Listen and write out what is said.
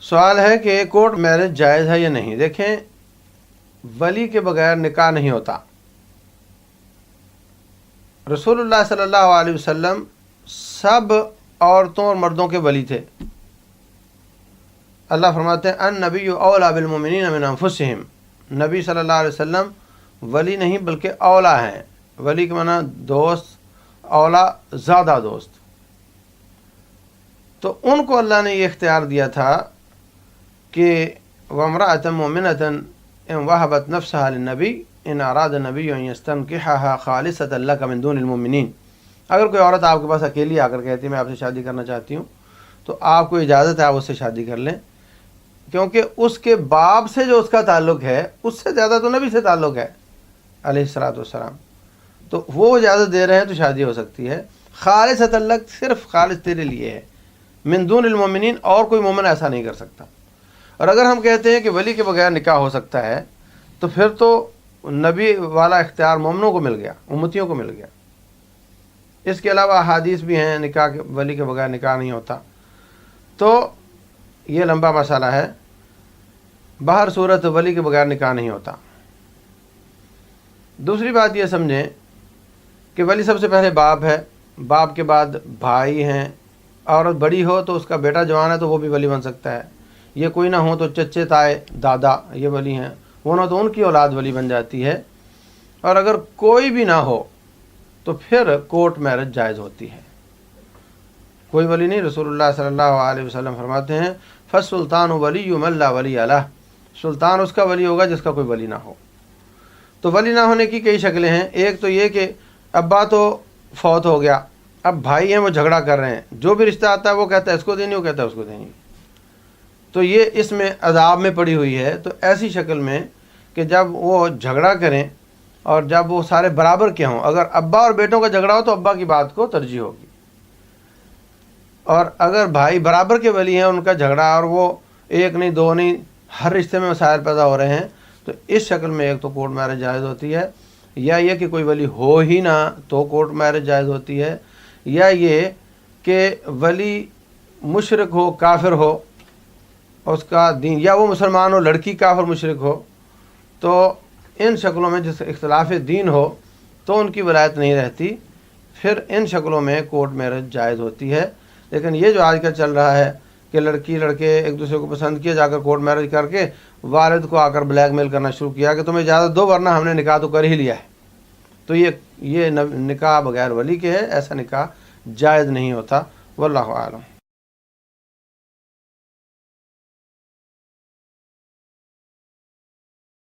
सवाल है कि कोर्ट मैरिज जायज़ है या नहीं। देखें, वली के बगैर निकाह नहीं होता। रसूलुल्लाह सल्लल्लाहु अलैहि वसल्लम सब औरतों और मर्दों के वली थे। अल्लाह फरमाते हैं अन नबी औला बिल मोमिनीन मिन अनफुसिहिम। नबी सल्लल्लाहु अलैहि वसल्लम वली नहीं बल्कि औला हैं। वली के माना दोस्त, औला ज़्यादा दोस्त। तो उनको अल्लाह ने ये इख्तियार दिया था कि वमराअतन मोमिनतन इन वहबत नफ्सहा लिन्नबी इन अराद नबी अन यस्तनकिहहा खालिसतन लक मिन दूनिल मोमिनीन। अगर कोई औरत आपके पास अकेली आकर कहती है मैं आपसे शादी करना चाहती हूँ, तो आपको इजाज़त है आप उससे शादी कर लें, क्योंकि उसके बाप से जो उसका ताल्लुक़ है उससे ज़्यादा तो नबी से ताल्लुक़ है अलैहिस्सलातु वस्सलाम। तो वो इजाज़त दे रहे हैं तो शादी हो सकती है। खालिसतन लक सिर्फ खालिस तेरे लिए है, मिन दूनिल मोमिनीन और कोई मोमिन ऐसा नहीं कर सकता। और अगर हम कहते हैं कि वली के बगैर निकाह हो सकता है तो फिर तो नबी वाला इख्तियार मोमिनों को मिल गया, उम्मतियों को मिल गया। इसके अलावा अहादीस भी हैं निकाह के, वली के बगैर निकाह नहीं होता। तो ये लंबा मसाला है। बाहर सूरत वली के बगैर निकाह नहीं होता। दूसरी बात ये समझें कि वली सबसे पहले बाप है, बाप के बाद भाई हैं। औरत बड़ी हो तो उसका बेटा जवान है तो वो भी वली बन सकता है। ये कोई ना हो तो चचे ताए दादा ये वली हैं, वो ना तो उनकी औलाद वली बन जाती है। और अगर कोई भी ना हो तो फिर कोर्ट मैरिज जायज़ होती है। कोई वली नहीं। रसूलुल्लाह सल्लल्लाहु अलैहि वसल्लम फरमाते हैं फसुल्तान वली मन ला वली अलह। सुल्तान उसका वली होगा जिसका कोई वली ना हो। तो वली ना होने की कई शक्लें हैं। एक तो ये कि अब्बा तो फौत हो गया, अब भाई हैं वो झगड़ा कर रहे हैं, जो भी रिश्ता आता है वो कहता है इसको देनी, वो कहता है उसको देनी, तो ये इसमें अदाब में पड़ी हुई है। तो ऐसी शक्ल में कि जब वो झगड़ा करें और जब वो सारे बराबर के हों, अगर अब्बा और बेटों का झगड़ा हो तो अब्बा की बात को तरजीह होगी, और अगर भाई बराबर के वली हैं उनका झगड़ा और वो एक नहीं दो नहीं हर रिश्ते में मसाइल पैदा हो रहे हैं, तो इस शक्ल में एक तो कोर्ट मैरिज जायज़ होती है, या ये कि कोई वली हो ही ना तो कोर्ट मैरिज जायज़ होती है, या ये कि वली मुशरिक हो, काफिर हो, उसका दीन, या वो मुसलमान हो लड़की काफिर मुशरिक हो, तो इन शक्लों में जिस इख्तिलाफ दीन हो तो उनकी वलायत नहीं रहती। फिर इन शक्लों में कोर्ट मैरिज जायज़ होती है। लेकिन ये जो आजकल चल रहा है कि लड़की लड़के एक दूसरे को पसंद किए, जाकर कोर्ट मैरिज करके वालिद को आकर ब्लैकमेल करना शुरू किया कि तुम्हें इजाज़त दो वरना हमने निकाह तो कर ही लिया है, तो ये निकाह बगैर वली के है, ऐसा निकाह जायज़ नहीं होता। वल्लाहु आलम।